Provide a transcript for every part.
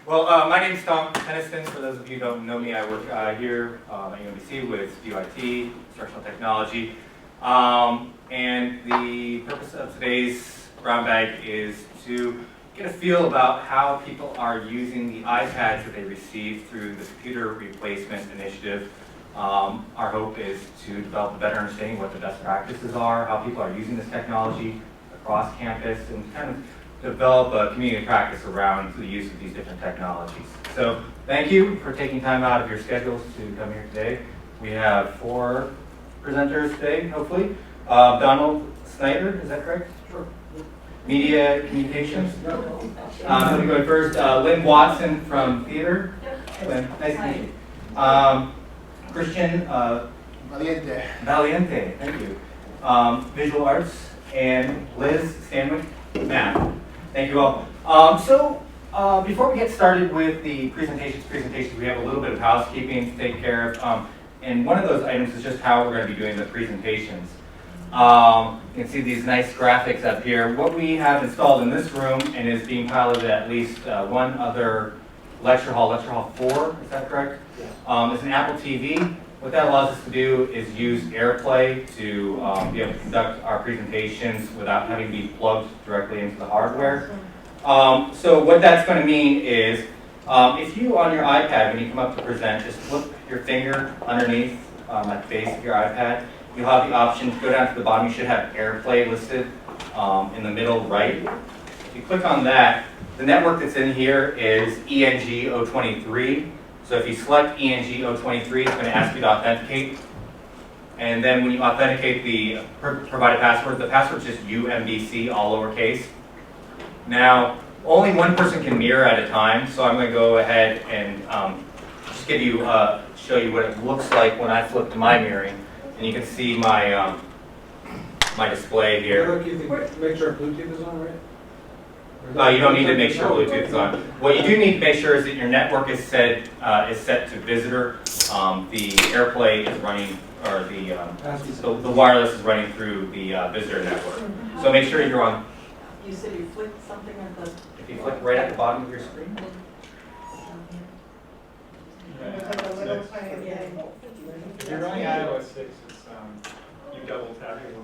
Well, my name is Tom Tennyson. For those of you who don't know me, I work here at UMBC with UIT, Instructional Technology. And the purpose of today's brown bag is to get a feel about how people are using the iPads that they received through the Computer Replacement Initiative. Our hope is to develop a better understanding of what the best practices are, how people are using this technology across campus, and kind of develop a community practice around the use of these different technologies. So thank you for taking time out of your schedules to come here today. We have 4 presenters today, hopefully. Donald Snyder, is that correct? Sure. Media Communications. Let me go first. Lynn Watson from Theater. Hey, Lynn. Nice to meet you. Christian Valiente, thank you. Visual Arts. And Liz Stanwyck, Math. Thank you all. Before we get started with the presentations, we have a little bit of housekeeping to take care of. And one of those items is just how we're going to be doing the presentations. You can see these nice graphics up here. What we have installed in this room and is being piloted at least one other lecture hall 4, is that correct? Yeah. It's an Apple TV. What that allows us to do is use AirPlay to be able to conduct our presentations without having to be plugged directly into the hardware. So what that's going to mean is if you on your iPad, when you come up to present, just flip your finger underneath at the base of your iPad. You'll have the option to go down to the bottom. You should have AirPlay listed in the middle right. If you click on that, the network that's in here is ENG023. So if you select ENG023, it's going to ask you to authenticate. And then when you authenticate the provided password, the password is just UMBC, all lowercase. Now, only one person can mirror at a time, so I'm going to go ahead and just give you, show you what it looks like when I flip to my mirroring. And you can see my, my display here. Make sure Bluetooth is on, right? You don't need to make sure Bluetooth is on. What you do need to make sure is that your network is set to visitor. The AirPlay is running, or the wireless is running through the visitor network. So make sure you're on. You said you flicked something at the... If you flick right at the bottom of your screen. If you're running iOS 6, it's you double tap it.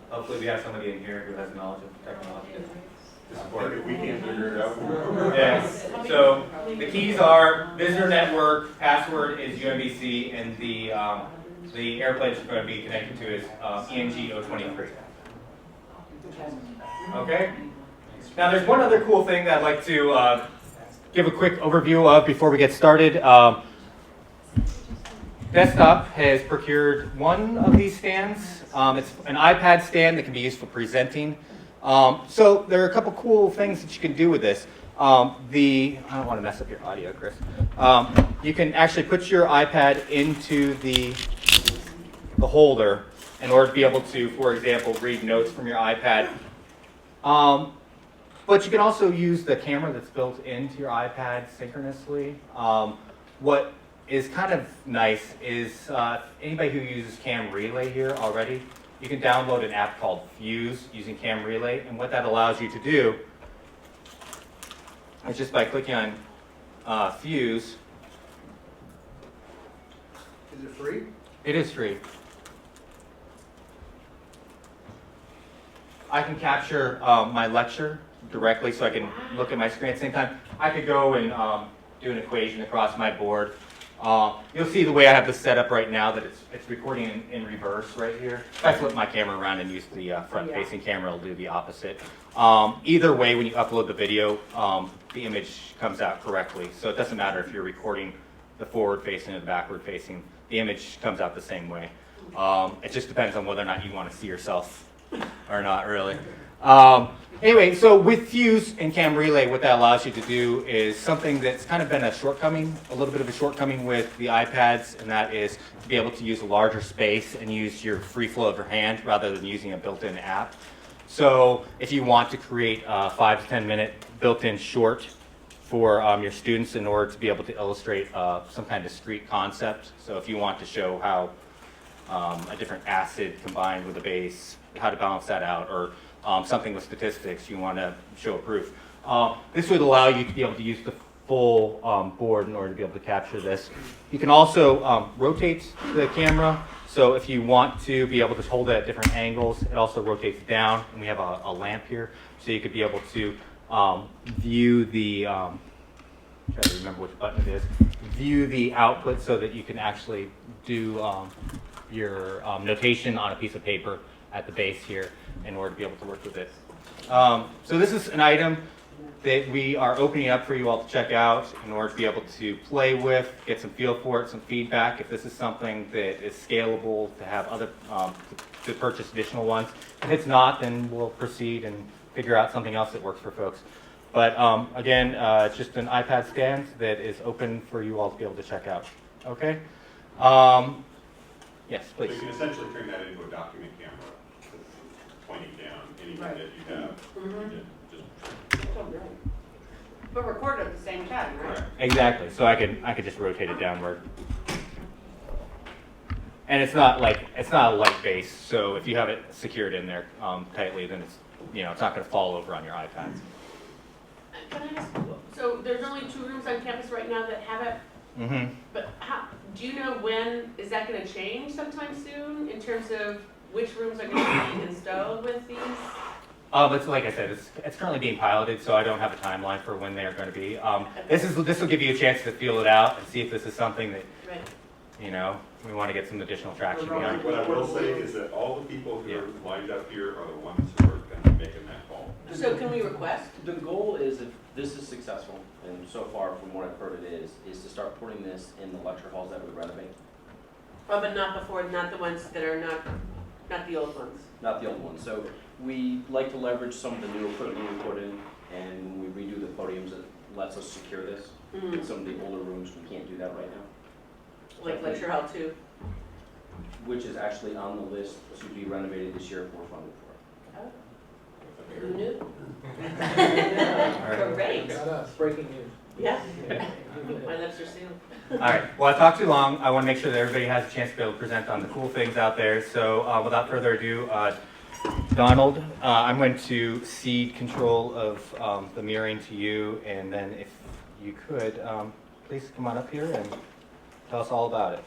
Hopefully we have somebody in here who has knowledge of technology to support it. We can't figure it out. Yes. So the keys are visitor network, password is UMBC, and the AirPlay is going to be connected to is ENG023. Okay? Now there's one other cool thing that I'd like to give a quick overview of before we get started. Desktop has procured one of these stands. It's an iPad stand that can be used for presenting. So there are a couple cool things that you can do with this. I don't want to mess up your audio, Chris. You can actually put your iPad into the holder in order to be able to, for example, read notes from your iPad. But you can also use the camera that's built into your iPad synchronously. What is kind of nice is anybody who uses Cam Relay here already, you can download an app called Fuse using Cam Relay. And what that allows you to do is just by clicking on Fuse. Is it free? It is free. I can capture my lecture directly so I can look at my screen at the same time. I could go and do an equation across my board. You'll see the way I have this set up right now that it's recording in reverse right here. If I flip my camera around and use the front-facing camera, it'll do the opposite. Either way, when you upload the video, the image comes out correctly. So it doesn't matter if you're recording the forward-facing or the backward-facing. The image comes out the same way. It just depends on whether or not you want to see yourself or not, really. Anyway, so with Fuse and Cam Relay, what that allows you to do is something that's kind of been a little bit of a shortcoming with the iPads, and that is to be able to use a larger space and use your free flow of your hand rather than using a built-in app. So if you want to create a 5 to 10 minute built-in short for your students in order to be able to illustrate some kind of discrete concept, so if you want to show how a different acid combined with a base, how to balance that out, or something with statistics, you want to show a proof. This would allow you to be able to use the full board in order to be able to capture this. You can also rotate the camera, so if you want to be able to hold it at different angles, it also rotates down, and we have a lamp here, so you could be able to view the, try to remember which button it is, view the output so that you can actually do your notation on a piece of paper at the base here in order to be able to work with this. So this is an item that we are opening up for you all to check out in order to be able to play with, get some feel for it, some feedback. If this is something that is scalable to have other, to purchase additional ones. If it's not, then we'll proceed and figure out something else that works for folks. But again, it's just an iPad stand that is open for you all to be able to check out. Okay? Yes, So please. you can essentially turn that into a document camera, pointing down anything Right. that you have. Mhm. Just But record at the same time, right? correct. Exactly. So I could just rotate it downward. And it's not a light base, so if you have it secured in there tightly, then it's it's not going to fall over on your iPads. Can I ask, so there's only 2 rooms on campus right now that have it, Mm-hmm. but how, do you know when, is that gonna change sometime soon in terms of which rooms are gonna be installed with these? But like I said, it's currently being piloted, so I don't have a timeline for when they're going to be. This will give you a chance to feel it out and see if this is something that Right. we want to get some additional traction behind. What I will say is that all the people who are lined up here are the ones who are going to be making that call. So can we request? The goal is, if this is successful, and so far from what I've heard it is to start putting this in the lecture halls that we renovate, Oh, but not before, not the ones that are not the old ones. not the old ones. So we like to leverage some of the new equipment we put in, and when we redo the podiums, it lets us secure this. In some of the older rooms, we can't do that right now, Like lecture hall 2. which is actually on the list to be renovated this year if we're funded for it. Who knew? All Great. Got us, breaking news. Yeah. My lips are sealed. right. Well, I talked too long. I want to make sure that everybody has a chance to be able to present on the cool things out there. So without further ado, Donald, I'm going to cede control of the mirroring to you, and then if you could, please come on up here and tell us all about it.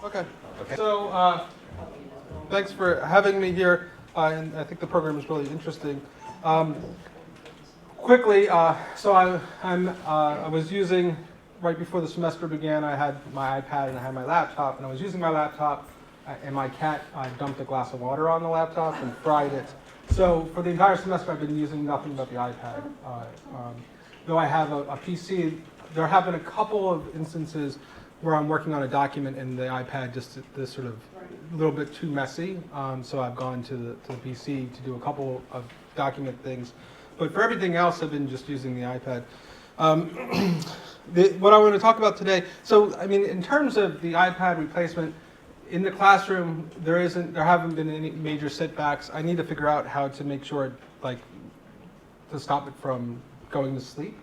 Okay. Okay. So, thanks for having me here, and I think the program is really interesting. Quickly, so I was using, right before the semester began, I had my iPad and I had my laptop, and I was using my laptop, and my cat dumped a glass of water on the laptop and fried it. So for the entire semester, I've been using nothing but the iPad. Though I have a PC, there have been a couple of instances where I'm working on a document and the iPad just this sort of a little bit too messy. So I've gone to the PC to do a couple of document things. But for everything else, I've been just using the iPad. What I want to talk about today, so I mean, in terms of the iPad replacement, in the classroom, there haven't been any major setbacks. I need to figure out how to make sure, like, to stop it from going to sleep.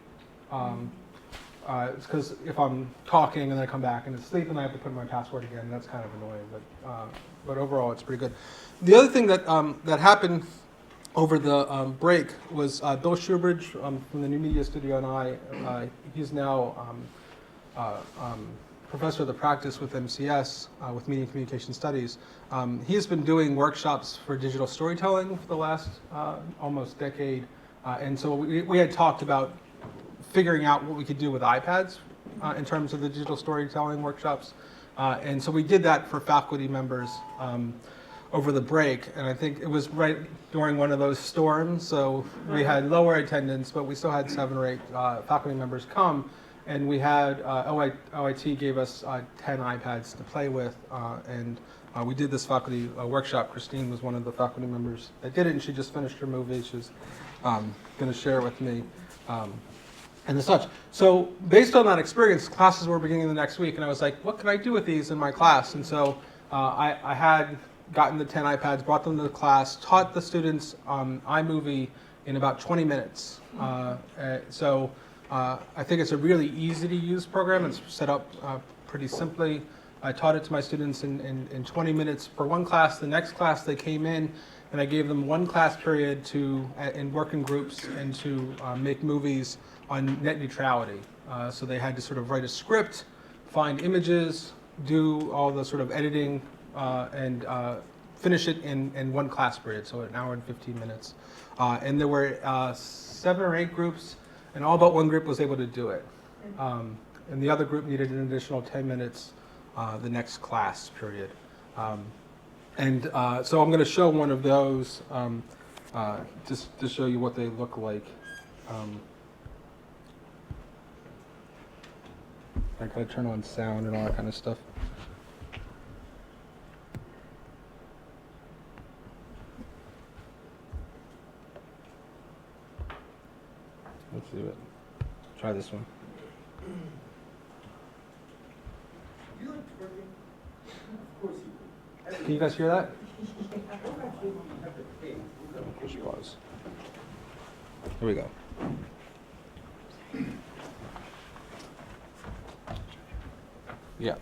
It's because if I'm talking and then I come back and it's sleep and I have to put in my password again, that's kind of annoying. But overall, it's pretty good. The other thing that that happened over the break was Bill Shoebridge from the New Media Studio and he's now professor of the practice with MCS, with Media and Communication Studies. He's been doing workshops for digital storytelling for the last almost decade. And so we had talked about figuring out what we could do with iPads in terms of the digital storytelling workshops. And so we did that for faculty members over the break. And I think it was right during one of those storms. So we had lower attendance, but we still had 7 or 8 faculty members come. And we had, OIT gave us 10 iPads to play with. And we did this faculty workshop. Christine was one of the faculty members that did it, and she just finished her movie. She's going to share it with me. And such. So based on that experience, classes were beginning the next week, and I was like, what can I do with these in my class? And so I had gotten the 10 iPads, brought them to the class, taught the students iMovie in about 20 minutes. So I think it's a really easy to use program. It's set up pretty simply. I taught it to my students in 20 minutes for one class. The next class they came in, and I gave them one class period and work in groups and to make movies on net neutrality. So they had to sort of write a script, find images, do all the sort of editing, and finish it in one class period, so an hour and 15 minutes. And there were 7 or 8 groups, and all but one group was able to do it. And the other group needed an additional 10 minutes the next class period. So I'm going to show one of those just to show you what they look like. I gotta turn on sound and all that kind of stuff. Let's do it. Try this one. Can you guys hear that? Push pause. Here we go. Yeah.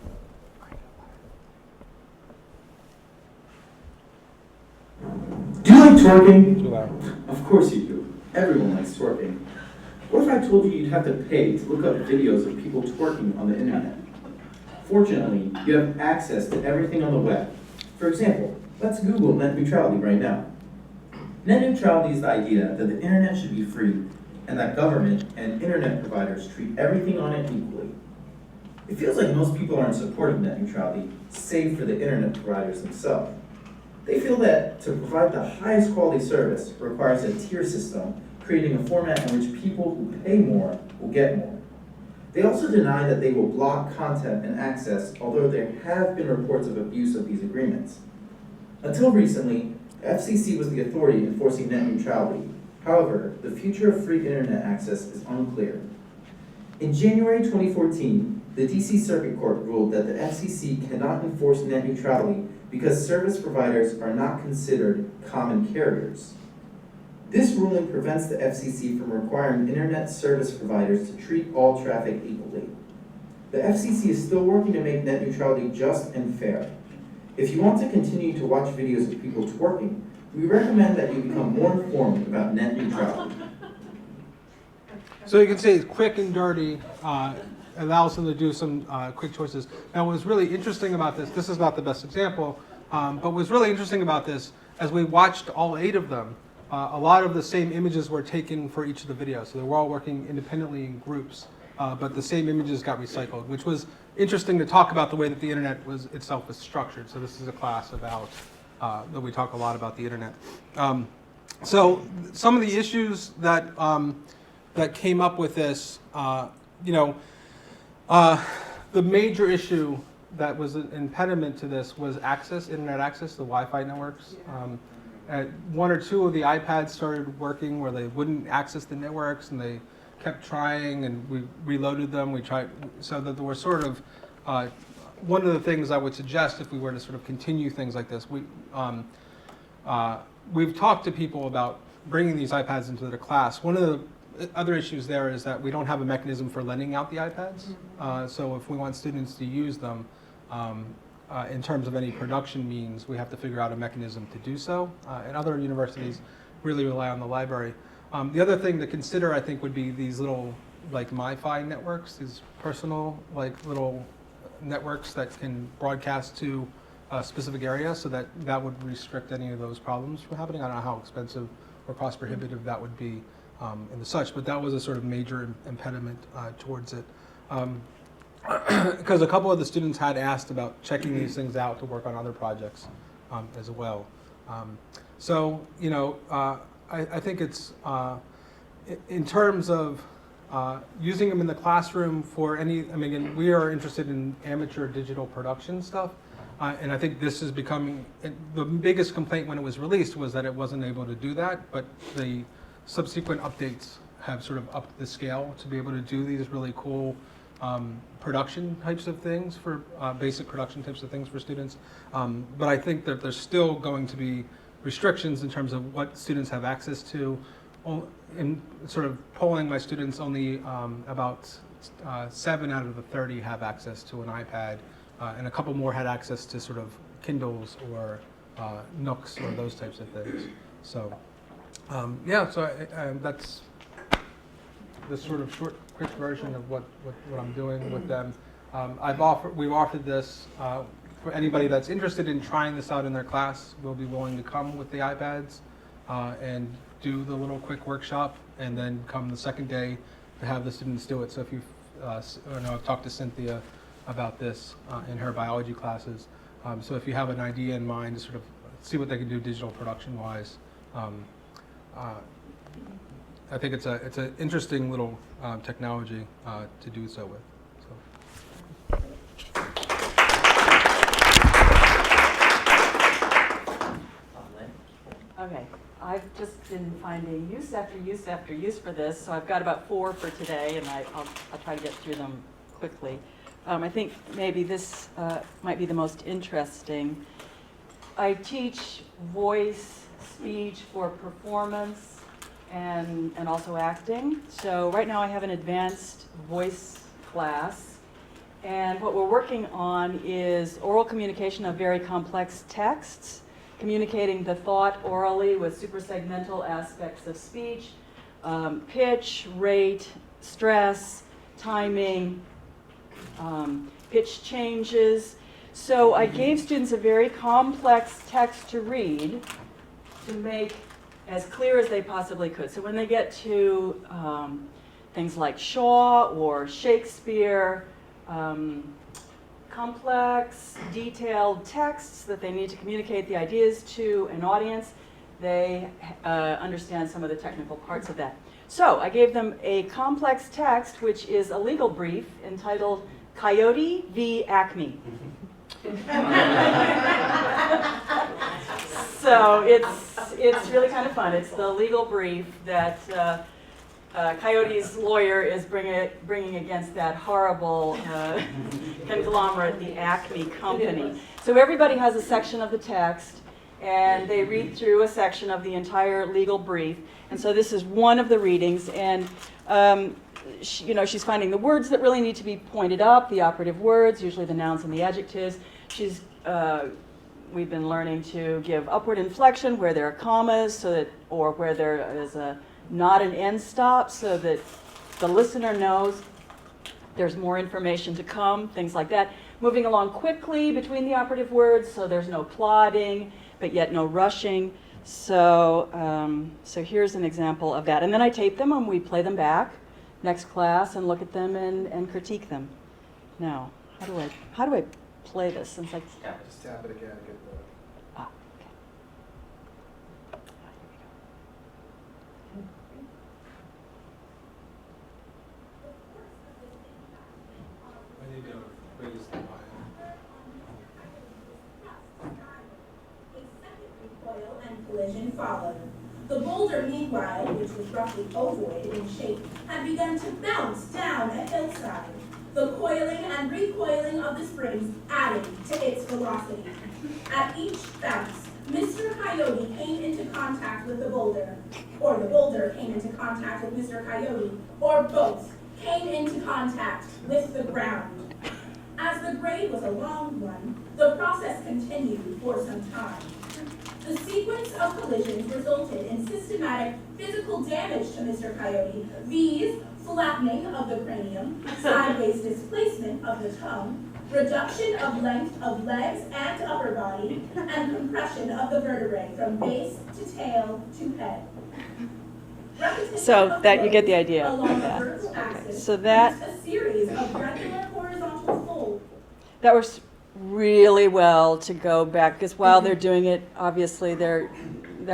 Do you like twerking? Too loud. Of course you do. Everyone likes twerking. What if I told you you'd have to pay to look up videos of people twerking on the internet? Fortunately, you have access to everything on the web. For example, let's Google net neutrality right now. Net neutrality is the idea that the internet should be free and that government and internet providers treat everything on it equally. It feels like most people aren't supporting net neutrality, save for the internet providers themselves. They feel that to provide the highest quality service requires a tier system, creating a format in which people who pay more will get more. They also deny that they will block content and access, although there have been reports of abuse of these agreements. Until recently, FCC was the authority enforcing net neutrality. However, the future of free internet access is unclear. In January 2014, the DC Circuit Court ruled that the FCC cannot enforce net neutrality because service providers are not considered common carriers. This ruling prevents the FCC from requiring internet service providers to treat all traffic equally. The FCC is still working to make net neutrality just and fair. If you want to continue to watch videos of people twerking, we recommend that you become more informed about net neutrality. So you can see it's quick and dirty, allows them to do some quick choices. Now what was really interesting about this is not the best example, but what was really interesting about this, as we watched all 8 of them, a lot of the same images were taken for each of the videos. So they were all working independently in groups, but the same images got recycled, which was interesting to talk about the way that the internet itself was structured. So this is a class about, that we talk a lot about the internet. So some of the issues that, that came up with this, the major issue that was an impediment to this was access, internet access, the Wi-Fi networks. 1 or 2 of the iPads started working where they wouldn't access the networks, and they kept trying, and we reloaded them. We tried, so that there were sort of, one of the things I would suggest if we were to sort of continue things like this, we've talked to people about bringing these iPads into the class. One of the other issues there is that we don't have a mechanism for lending out the iPads. So if we want students to use them, in terms of any production means, we have to figure out a mechanism to do so. And other universities really rely on the library. The other thing to consider, I think, would be these little, like, MiFi networks, these personal, like, little networks that can broadcast to a specific area, so that would restrict any of those problems from happening. I don't know how expensive or cost prohibitive that would be and such, but that was a sort of major impediment towards it. Because a couple of the students had asked about checking these things out to work on other projects as well. So, I think it's, in terms of using them in the classroom for any, I mean, we are interested in amateur digital production stuff, and I think this is becoming, the biggest complaint when it was released was that it wasn't able to do that, but the subsequent updates have sort of upped the scale to be able to do these really cool production types of things for basic production types of things for students. But I think that there's still going to be restrictions in terms of what students have access to. In sort of polling my students, only about 7 out of the 30 have access to an iPad and a couple more had access to sort of Kindles or Nooks or those types of things. So yeah, so that's the sort of short, quick version of what I'm doing with them. We've offered this for anybody that's interested in trying this out in their class. We'll be willing to come with the iPads and do the little quick workshop, and then come the second day to have the students do it. So if I've talked to Cynthia about this in her biology classes. So if you have an idea in mind to sort of see what they can do digital production wise, I think it's an interesting little technology to do so with. Okay, I've just been finding use after use after use for this, so I've got about 4 for today, and I'll try to get through them quickly. I think maybe this might be the most interesting. I teach voice, speech for performance and also acting. So right now I have an advanced voice class, and what we're working on is oral communication of very complex texts, communicating the thought orally with suprasegmental aspects of speech, pitch, rate, stress, timing, pitch changes. So I gave students a very complex text to read to make as clear as they possibly could. So when they get to things like Shaw or Shakespeare, complex, detailed texts that they need to communicate the ideas to an audience, they understand some of the technical parts of that. So I gave them a complex text, which is a legal brief entitled Coyote v. Acme. So it's really kind of fun. It's the legal brief that Coyote's lawyer is bringing against that horrible conglomerate, the Acme Company. So everybody has a section of the text, and they read through a section of the entire legal brief. And so this is one of the readings, and she's finding the words that really need to be pointed up, the operative words, usually the nouns and the adjectives. We've been learning to give upward inflection where there are commas, or where there is not an end stop, so that the listener knows there's more information to come, things like that. Moving along quickly between the operative words, so there's no plodding, but yet no rushing. So here's an example of that. And then I tape them and we play them back next class and look at them and critique them. Now, how do I play this since I... Just tap it again and get the... Ah, okay. I need to raise the volume. Recoil and collision followed. The boulder, meanwhile, which was roughly ovoid in shape, had begun to bounce down a hillside. The coiling and recoiling of the springs added to its velocity. At each bounce, Mr. Coyote came into contact with the boulder, or the boulder came into contact with Mr. Coyote, or both came into contact with the ground. As the grade was a long one, the process continued for some time. The sequence of collisions resulted in systematic physical damage to Mr. Coyote, viz. Flattening of the cranium, sideways displacement of the tongue, reduction of length of legs and upper body, and compression of the vertebrae from base to tail to head. So that you get the idea Along of the that. vertical Okay. axis, So that a series of regular horizontal folds. that works really well to go back, because while they're doing it, obviously they're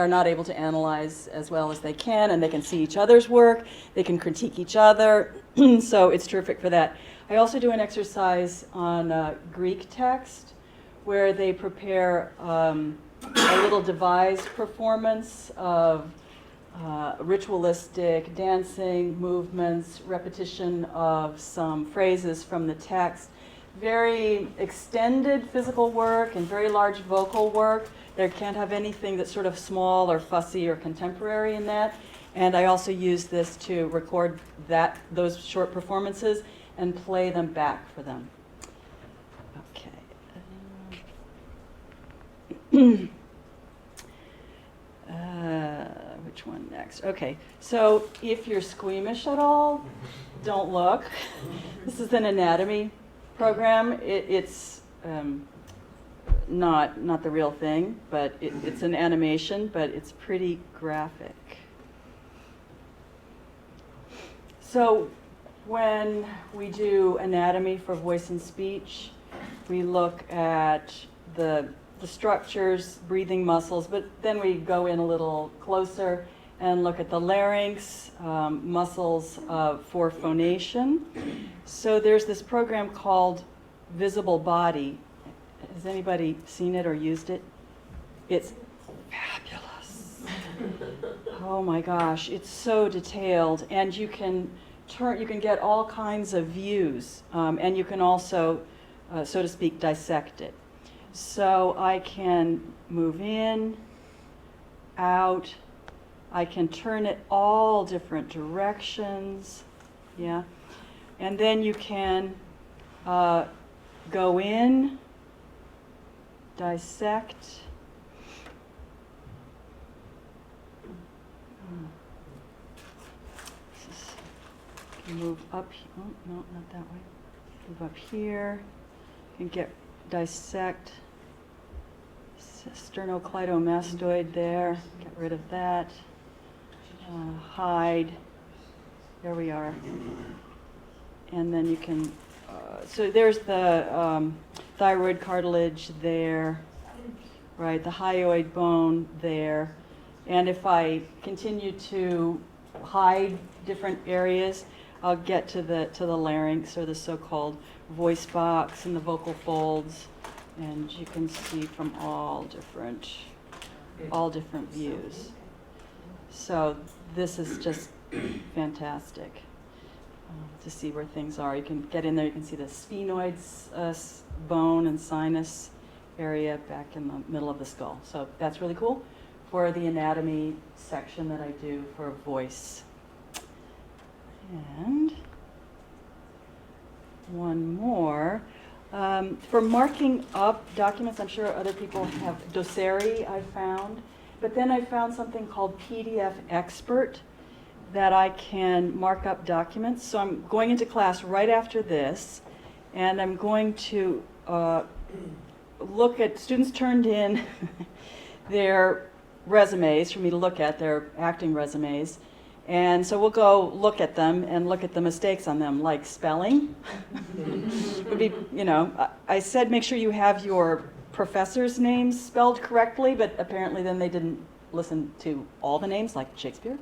not able to analyze as well as they can, and they can see each other's work, they can critique each other, so it's terrific for that. I also do an exercise on Greek text, where they prepare a little devised performance of ritualistic dancing, movements, repetition of some phrases from the text. Very extended physical work and very large vocal work. There can't have anything that's sort of small or fussy or contemporary in that. And I also use this to record those short performances and play them back for them. Okay. Which one next? Okay, so if you're squeamish at all, don't look. This is an anatomy program. It's not the real thing, but it's an animation, but it's pretty graphic. So when we do anatomy for voice and speech, we look at the structures, breathing muscles, but then we go in a little closer and look at the larynx, muscles for phonation. So there's this program called Visible Body. Has anybody seen it or used it? It's fabulous. Oh my gosh, it's so detailed, and you can get all kinds of views, and you can also, so to speak, dissect it. So I can move in, out, I can turn it all different directions, yeah. And then you can go in, dissect. Move up, oh, no, not that way. Move up here, and dissect sternocleidomastoid there, get rid of that, hide, there we are. And then you can, so there's the thyroid cartilage there, right, the hyoid bone there. And if I continue to hide different areas, I'll get to the larynx, or the so-called voice box and the vocal folds, and you can see from all different views. So this is just fantastic to see where things are. You can get in there, you can see the sphenoid bone and sinus area back in the middle of the skull. So that's really cool for the anatomy section that I do for voice. And one more. For marking up documents, I'm sure other people have Doceri, I found. But then I found something called PDF Expert that I can mark up documents. So I'm going into class right after this, and I'm going to look at, students turned in their resumes for me to look at, their acting resumes. And so we'll go look at them and look at the mistakes on them, like spelling. Would be, I said make sure you have your professors' names spelled correctly, but apparently then they didn't listen to all the names, like Shakespeare.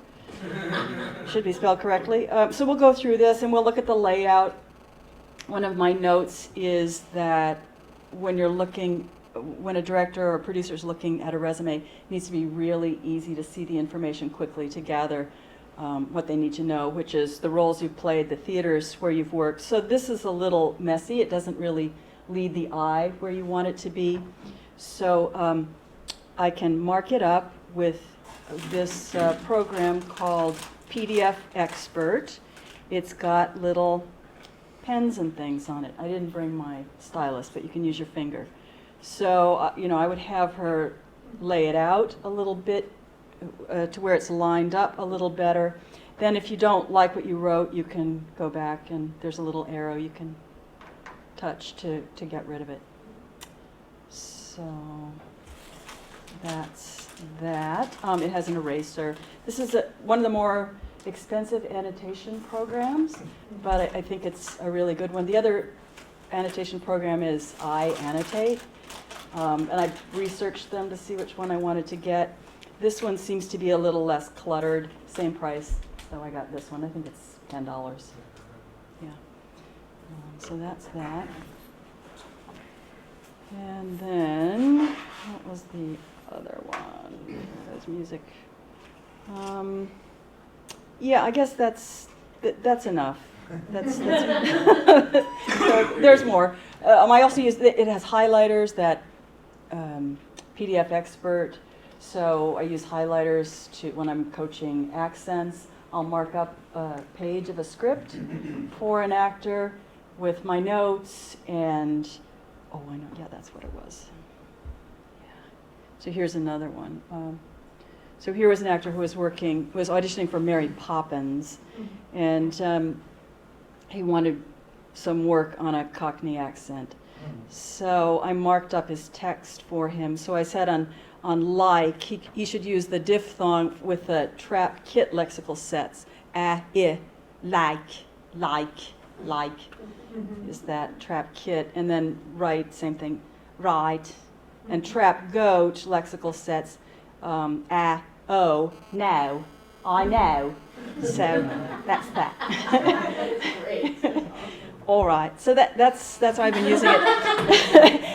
Should be spelled correctly. So we'll go through this and we'll look at the layout. One of my notes is that when a director or producer is looking at a resume, it needs to be really easy to see the information quickly, to gather what they need to know, which is the roles you've played, the theaters where you've worked. So this is a little messy. It doesn't really lead the eye where you want it to be. So I can mark it up with this program called PDF Expert. It's got little pens and things on it. I didn't bring my stylus, but you can use your finger. So, I would have her lay it out a little bit to where it's lined up a little better. Then if you don't like what you wrote, you can go back and there's a little arrow you can touch to get rid of it. So that's that. It has an eraser. This is one of the more expensive annotation programs, but I think it's a really good one. The other annotation program is iAnnotate, and I've researched them to see which one I wanted to get. This one seems to be a little less cluttered, same price, so I got this one. I think it's $10. Yeah. So that's that. And then, what was the other one? There's music. Yeah, I guess that's enough. That's so there's more. I also use it has highlighters that PDF Expert. So I use highlighters when I'm coaching accents. I'll mark up a page of a script for an actor with my notes and I know, yeah, that's what it was. Yeah. So here's another one. So here was an actor who was auditioning for Mary Poppins, and he wanted some work on a Cockney accent. So I marked up his text for him. So I said on like, he should use the diphthong with the trap kit lexical sets. Like is that trap kit. And then right, same thing, right. And trap goat lexical sets, oh, no, I know. So that's that. Great. All right, so that's how I've been using it.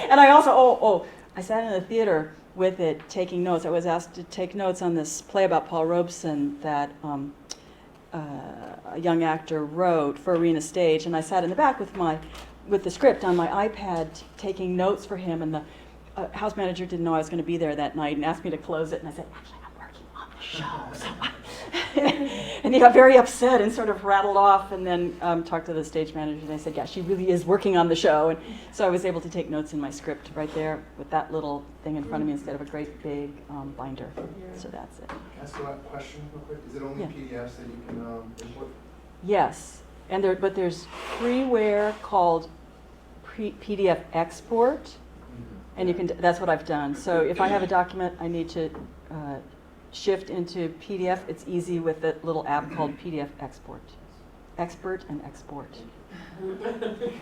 And I also, I sat in the theater with it taking notes. I was asked to take notes on this play about Paul Robeson that a young actor wrote for Arena Stage, and I sat in the back with the script on my iPad taking notes for him, and the house manager didn't know I was going to be there that night and asked me to close it, and I said, actually, I'm working on the show. So and he got very upset and sort of rattled off, and then talked to the stage manager, and they said, yeah, she really is working on the show. And so I was able to take notes in my script right there with that little thing in front of me instead of a great big binder. So that's it. Can I ask you a question real quick? Is it only Yeah. PDFs that you can import? Yes, but there's freeware called PDF export, and you can. That's what I've done. So if I have a document I need to shift into PDF, it's easy with a little app called PDF export. Expert and export. Okay.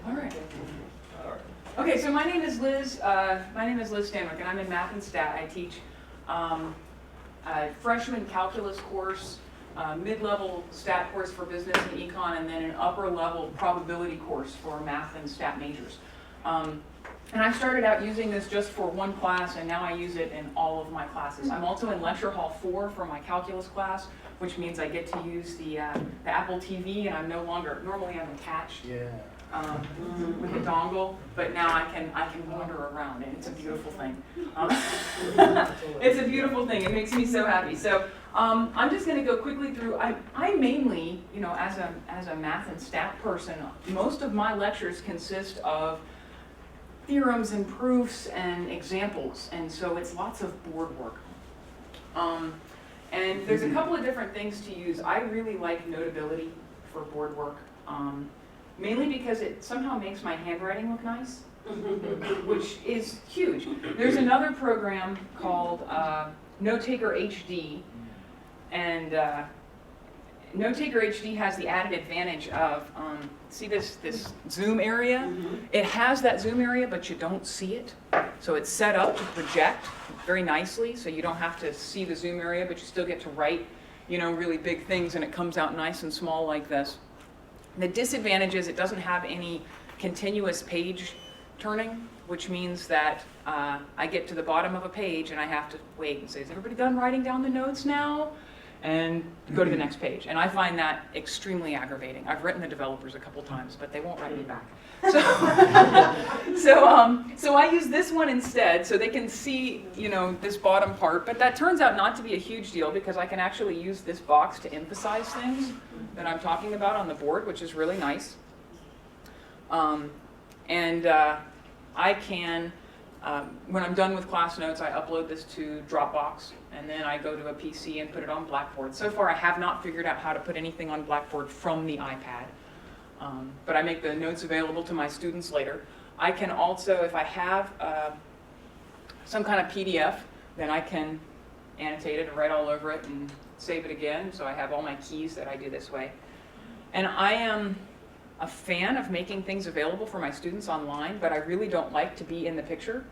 All right. Okay, so my name is Liz. Stanwyck, and I'm in Math and Stat. I teach a freshman calculus course, mid-level stat course for business and econ, and then an upper-level probability course for math and stat majors. And I started out using this just for one class, and now I use it in all of my classes. I'm also in Lecture Hall 4 for my calculus class, which means I get to use the Apple TV, and I'm no longer, normally I'm attached with a dongle, but now I can wander around, and it's a beautiful thing. It's a beautiful thing. It makes me so happy. So I'm just going to go quickly through. I mainly, as a math and stat person, most of my lectures consist of theorems and proofs and examples, and so it's lots of board work. And there's a couple of different things to use. I really like Notability for board work, mainly because it somehow makes my handwriting look nice, which is huge. There's another program called Note-Taker HD, and Note-Taker HD has the added advantage of, see this zoom area? It has that zoom area, but you don't see it. So it's set up to project very nicely, so you don't have to see the zoom area, but you still get to write, really big things, and it comes out nice and small like this. The disadvantage is it doesn't have any continuous page turning, which means that I get to the bottom of a page and I have to wait and say, is everybody done writing down the notes now? And go to the next page. And I find that extremely aggravating. I've written the developers a couple times, but they won't write me back. So I use this one instead, so they can see, this bottom part. But that turns out not to be a huge deal because I can actually use this box to emphasize things that I'm talking about on the board, which is really nice. I can, when I'm done with class notes, I upload this to Dropbox, and then I go to a PC and put it on Blackboard. So far, I have not figured out how to put anything on Blackboard from the iPad, but I make the notes available to my students later. I can also, if I have some kind of PDF, then I can annotate it and write all over it and save it again, so I have all my keys that I do this way. And I am a fan of making things available for my students online, but I really don't like to be in the picture.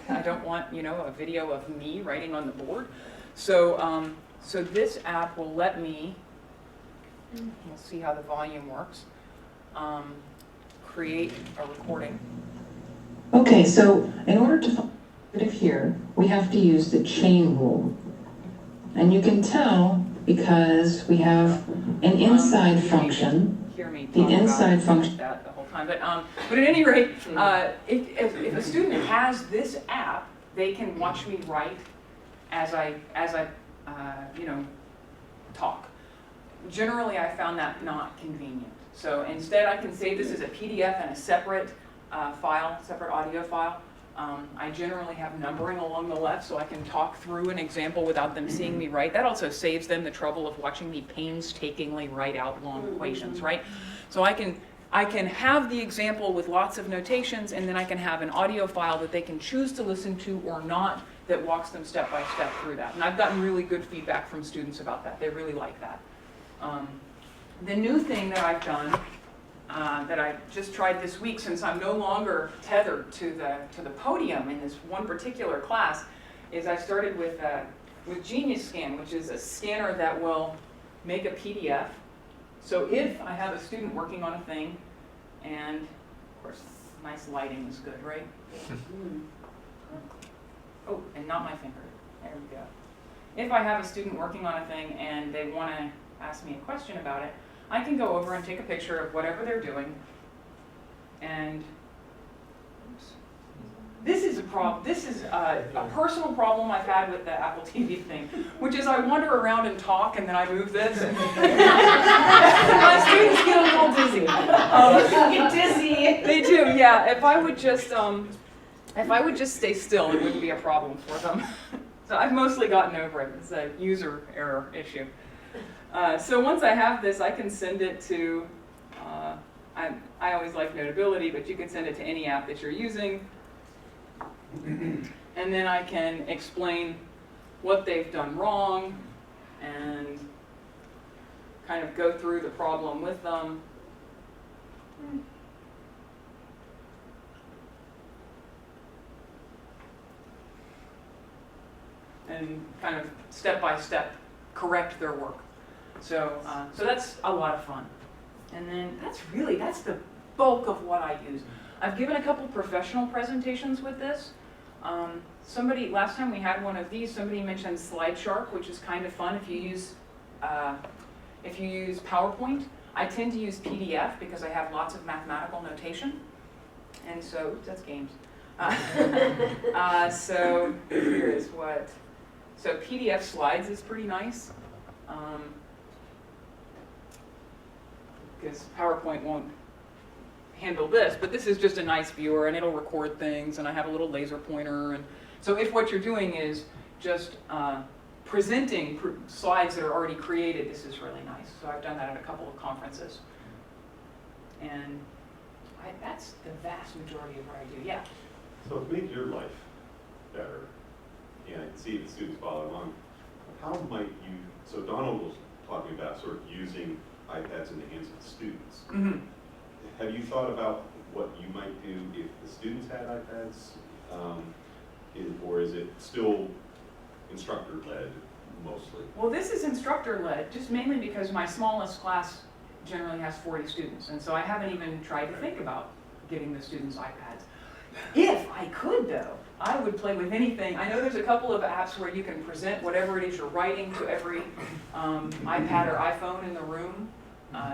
I don't want, a video of me writing on the board. So, so this app will let me, we'll see how the volume works, create a recording. Okay, so in order to find it here, we have to use the chain rule. And you can tell because we have an inside function. Hear me the inside function. That the whole time, but at any rate, if a student has this app, they can watch me write as I talk. generally I found that not convenient. So instead I can save this as a PDF and a separate file, separate audio file. I generally have numbering along the left so I can talk through an example without them seeing me write. That also saves them the trouble of watching me painstakingly write out long equations, right? So I can have the example with lots of notations, and then I can have an audio file that they can choose to listen to or not that walks them step by step through that. And I've gotten really good feedback from students about that. They really like that. The new thing that I've done, that I just tried this week, since I'm no longer tethered to the podium in this one particular class, is I started with Genius Scan, which is a scanner that will make a PDF. So if I have a student working on a thing, and of course, nice lighting is good, right? Oh, and not my finger. There we go. If I have a student working on a thing and they want to ask me a question about it, I can go over and take a picture of whatever they're doing. And oops. This is a personal problem I've had with the Apple TV thing, which is I wander around and talk and then I move this. My students get a little dizzy. Get dizzy. They do, yeah. If I would just stay still, it wouldn't be a problem for them. So I've mostly gotten over it. It's a user error issue. So once I have this, I can send it to, I always like Notability, but you can send it to any app that you're using. And then I can explain what they've done wrong and kind of go through the problem with them. And kind of step by step correct their work. So that's a lot of fun. And then that's the bulk of what I use. I've given a couple professional presentations with this. Last time we had one of these, somebody mentioned SlideShark, which is kind of fun if you use PowerPoint. I tend to use PDF because I have lots of mathematical notation. And so, oops, that's games. So here is what. So PDF slides is pretty nice. Because PowerPoint won't handle this, but this is just a nice viewer and it'll record things, and I have a little laser pointer. And so if what you're doing is just presenting slides that are already created, this is really nice. So I've done that at a couple of conferences. And that's the vast majority of what I do, yeah. So to make your life better, and I can see the students follow along, how might you, so Donald was talking about sort of using iPads in the hands of the students. Mm-hmm. Have you thought about what you might do if the students had iPads? Or is it still instructor-led mostly? Well, this is instructor-led, just mainly because my smallest class generally has 40 students, and so I haven't even tried to think about getting the students iPads. If I could, though, I would play with anything. I know there's a couple of apps where you can present whatever it is you're writing to every iPad or iPhone in the room.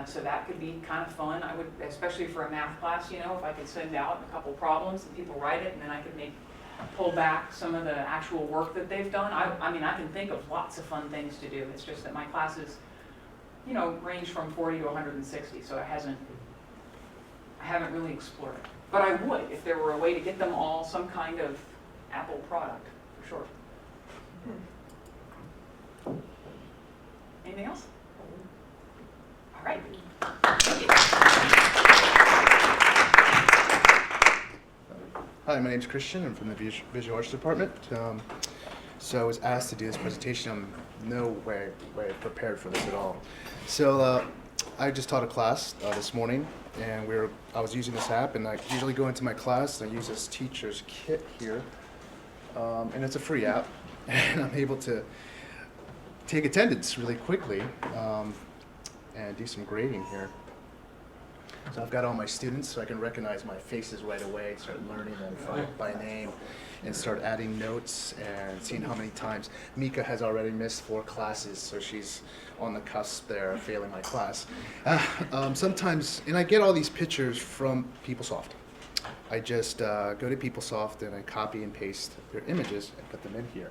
So that could be kind of fun. I would, especially for a math class, if I could send out a couple problems and people write it, and then I could pull back some of the actual work that they've done. I mean, I can think of lots of fun things to do. It's just that my classes, range from 40 to 160, so I haven't really explored it. But I would, if there were a way to get them all some kind of Apple product, for sure. Anything else? All right. Thank you. Hi, my name's Christian. I'm from the Visual Arts Department. So I was asked to do this presentation. I'm no way prepared for this at all. So I just taught a class this morning, and I was using this app, and I usually go into my class and I use this teacher's kit here, and it's a free app, and I'm able to take attendance really quickly and do some grading here. So I've got all my students, so I can recognize my faces right away, start learning them by name, and start adding notes and seeing how many times. Mika has already missed 4 classes, so she's on the cusp there of failing my class. Sometimes, and I get all these pictures from PeopleSoft. I just go to PeopleSoft and I copy and paste their images and put them in here.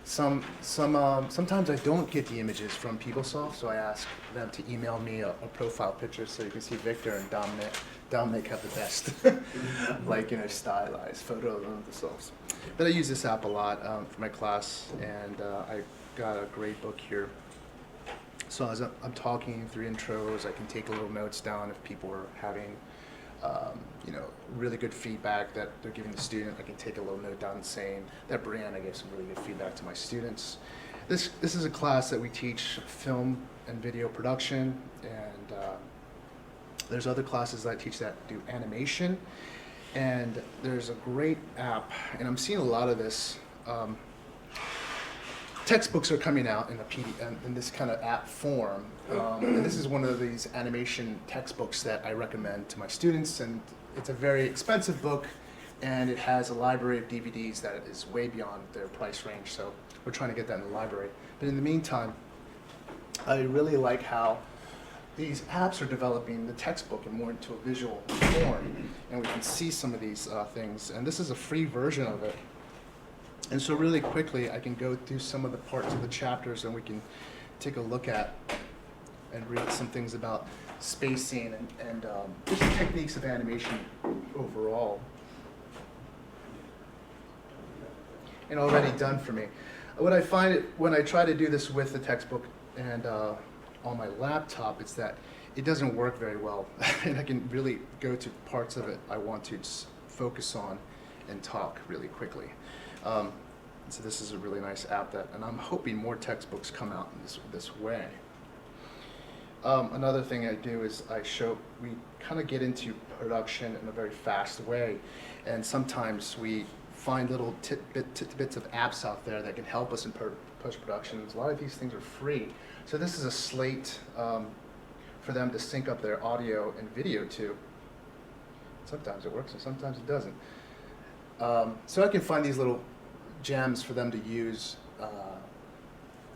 Sometimes I don't get the images from PeopleSoft, so I ask them to email me a profile picture, so you can see Victor and Dominic have the best, stylized photos of themselves. But I use this app a lot for my class, and I got a great book here. So as I'm talking through intros, I can take little notes down if people are having, really good feedback that they're giving the student. I can take a little note down saying that Brianna gave some really good feedback to my students. This is a class that we teach film and video production, and there's other classes that I teach that do animation. And there's a great app, and I'm seeing a lot of this. Textbooks are coming out in in this kind of app form, and this is one of these animation textbooks that I recommend to my students. And it's a very expensive book, and it has a library of DVDs that is way beyond their price range. So we're trying to get that in the library. But in the meantime, I really like how these apps are developing the textbook and more into a visual form, and we can see some of these things. And this is a free version of it. And so really quickly, I can go through some of the parts of the chapters, and we can take a look at and read some things about spacing and just techniques of animation overall. And already done for me. What I find when I try to do this with the textbook and on my laptop, it's that it doesn't work very well. And I can really go to parts of it I want to focus on and talk really quickly. So this is a really nice app and I'm hoping more textbooks come out in this way. Another thing I do is we kind of get into production in a very fast way, and sometimes we find little tidbits of apps out there that can help us in post-production. A lot of these things are free. So this is a slate for them to sync up their audio and video to. Sometimes it works and sometimes it doesn't. So I can find these little gems for them to use,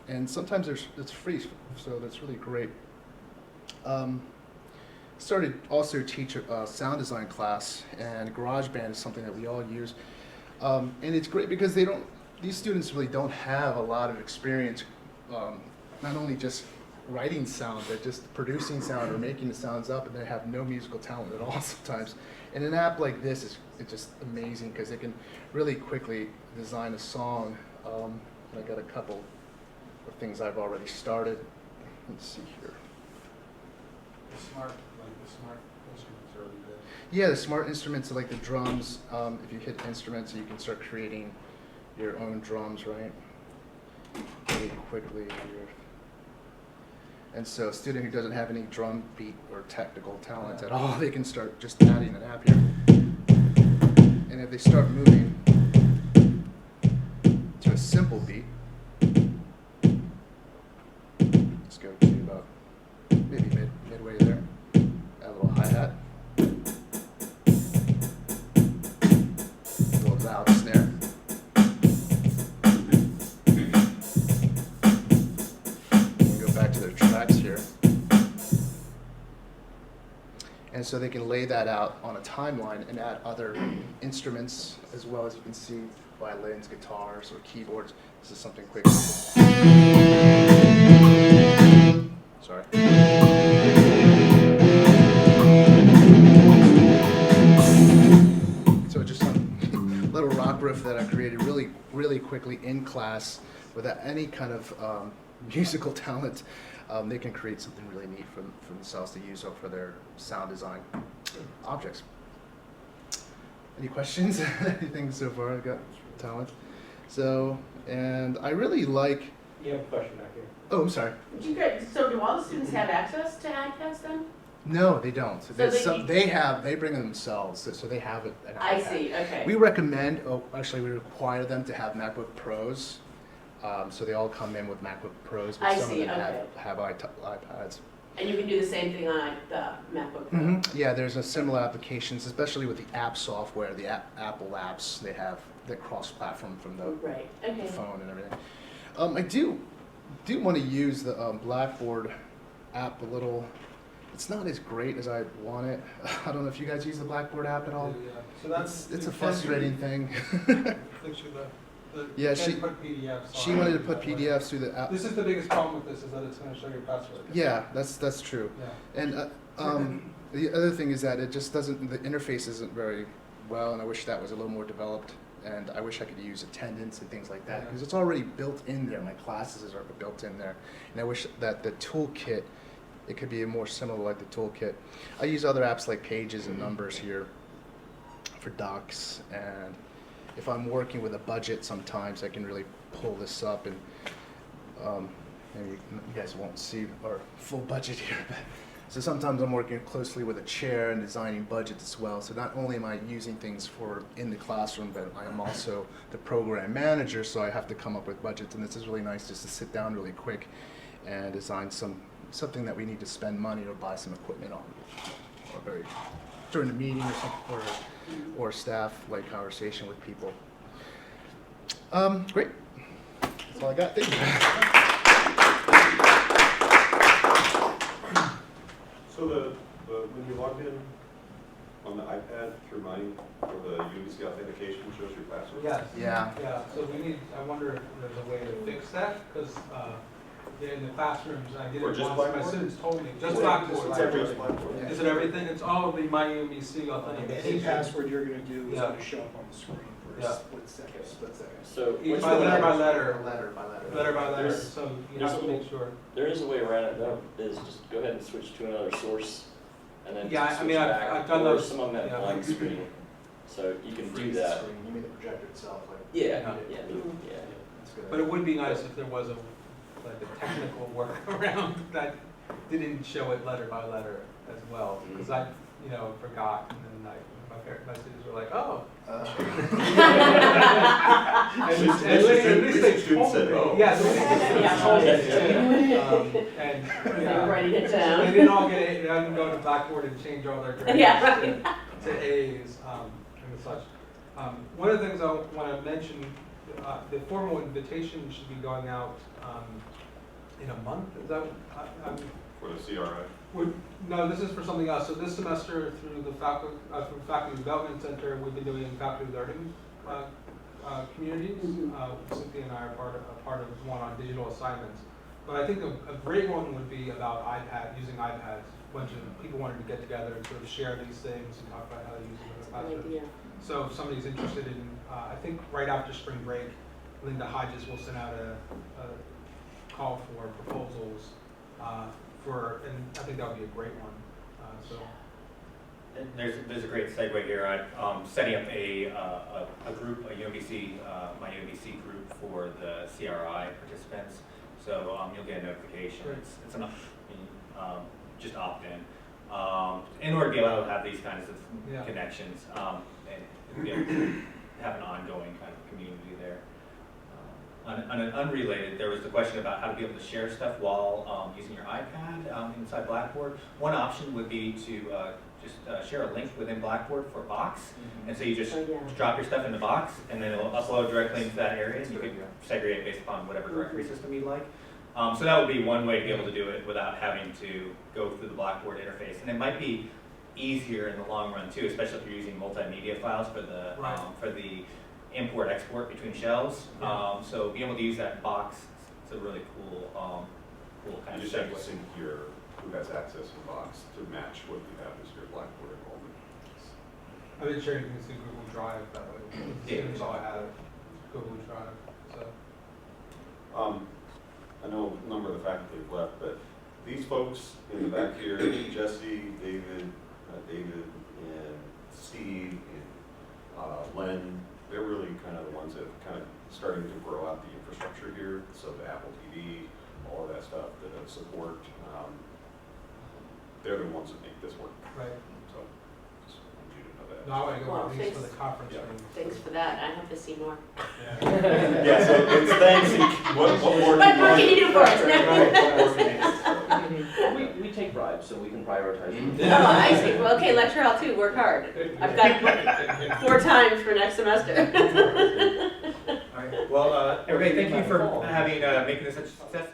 and sometimes it's free, so that's really great. Started also teach a sound design class, and GarageBand is something that we all use, and it's great because these students really don't have a lot of experience, not only just writing sound, but just producing sound or making the sounds up, and they have no musical talent at all sometimes. And an app like this is just amazing because they can really quickly design a song. And I got a couple of things I've already started. Let's see here. The smart instruments are really good. Yeah, the smart instruments are like the drums. If you hit instruments, you can start creating your own drums, right? Really quickly. And so a student who doesn't have any drum beat or technical talent at all, they can start just adding an app here. And if they start moving to a simple beat, let's go to about maybe midway there, add a little hi-hat, a little loud snare. Back to their tracks here. And so they can lay that out on a timeline and add other instruments as well, as you can see, violins, guitars, or keyboards. This is something quick. Sorry. So just some little rock riff that I created really, really quickly in class without any kind of musical talent. They can create something really neat for themselves to use for their sound design objects. Any questions? Anything so far? I got talent. So, and I really like. You have a question back here. Oh, I'm sorry. So do all the students have access to iPads then? No, they don't. So So they bring them themselves, so they have an iPad. I see, okay. We recommend, we require them to have MacBook Pros. So they all come in with MacBook Pros, but I some see, of them okay. have iPads. And you can do the same thing on the MacBook Pro? Mm-hmm. Yeah, there's a similar applications, especially with the app software, the Apple apps they have that cross-platform from the Right, okay. phone and everything. I do want to use the Blackboard app a little. It's not as great as I want it. I don't know if you guys use the Blackboard app at all. So that's It's a frustrating thing. Picture Yeah, you she- can't put PDFs. She on wanted to it put that way. PDFs through the app. This is the biggest problem with this, is that it's gonna show your password. Yeah, that's true. Yeah. And the other thing is that it just doesn't, the interface isn't very well, and I wish that was a little more developed. And I wish I could use attendance and things like that, because it's already built in there. My classes are built in there. And I wish that the toolkit, it could be more similar like the toolkit. I use other apps like Pages and Numbers here for docs. And if I'm working with a budget, sometimes I can really pull this up. And maybe you guys won't see our full budget here. So sometimes I'm working closely with a chair and designing budgets as well. So not only am I using things for in the classroom, but I am also the program manager, so I have to come up with budgets. And this is really nice just to sit down really quick and design something that we need to spend money or buy some equipment on, or during the meeting or something, or staff like conversation with people. Great. That's all I got. Thank you. So when you logged in on the iPad through mine for the UBC authentication, shows your password? Yes. Yeah. Yeah, so I wonder if there's a way to fix that, because in the classrooms, I did Or it just once, my Blackboard? students told me, just Or Blackboard. it's every Blackboard? Yeah. Is it everything? It's all the MyUMBC Any authentication. password you're gonna do is Yeah. gonna show up on the screen for a Yeah. split second. So Each by letter by letter. Letter by letter. Letter by letter, There's- so you there's have a to little- make sure. there is a way around it though, is just go ahead and switch to another source and then Yeah, I switch mean, back. I've done or those. some of them have Yeah. blank screen, so you can do Freeze the that. screen. You mean the projector itself? Like, Yeah, Yeah. yeah, That's good. But it would be nice if there was a technical workaround that didn't show it letter by letter as well, because I, forgot, and then my students were like, oh. At least they told me. Yes, they told me. And, Writing it down. They didn't all get it, they didn't go to Blackboard and change all their grades Yeah. to A's and such. One of the things I want to mention, the formal invitation should be going out in a month. Is that? For the CRI? No, this is for something else. So this semester, through the through Faculty Development Center, we've been doing faculty learning communities. Cynthia and I are part of one on digital assignments. But I think a great one would be about using iPads. A bunch of people wanted to get together and sort of share these things and talk about how they use them in the classroom. So if somebody's interested in, I think right after spring break, Linda Hodges will send out a call for proposals and I think that would be a great one. And there's a great segue here. I'm setting up a group, a UMBC, my UMBC group for the CRI participants. So you'll get a notification. Great. It's enough. Just opt in order to be able to have these kinds of connections and be able to have an ongoing kind of community there. On an unrelated, there was the question about how to be able to share stuff while using your iPad inside Blackboard. One option would be to just share a link within Blackboard for Box. And so you just drop your stuff in the box, and then it'll upload directly into that area, and you can segregate based upon whatever directory system you like. So that would be one way to be able to do it without having to go through the Blackboard interface. And it might be easier in the long run too, especially if you're using multimedia files for the import-export between shells. So being able to use that box, it's a really cool kind You of just have to segue. sync who has access to Box to match what you have as your Blackboard enrollment. I've been sharing things through Google Drive that way. Students all have Google Drive. So. I know a number of the faculty have left, but these folks in the back here, Jesse, David, and Steve, and Len, they're really kind of the ones that are kind of starting to grow out the infrastructure here. So the Apple TV, all of that stuff, the support, they're the ones that make this work. Right. So just want you to know that. No, I want to go Well, at least thanks. for the conference Yeah. meeting. Thanks for that. I have to see more. Yeah, so it's thanks. What more What more can you do for us? We take bribes, so we can prioritize them. Oh, I see. Well, okay, lecture hall 2, work hard. I've got to book 4 times for next semester. All right. Well, everybody, thank you for making this such a success.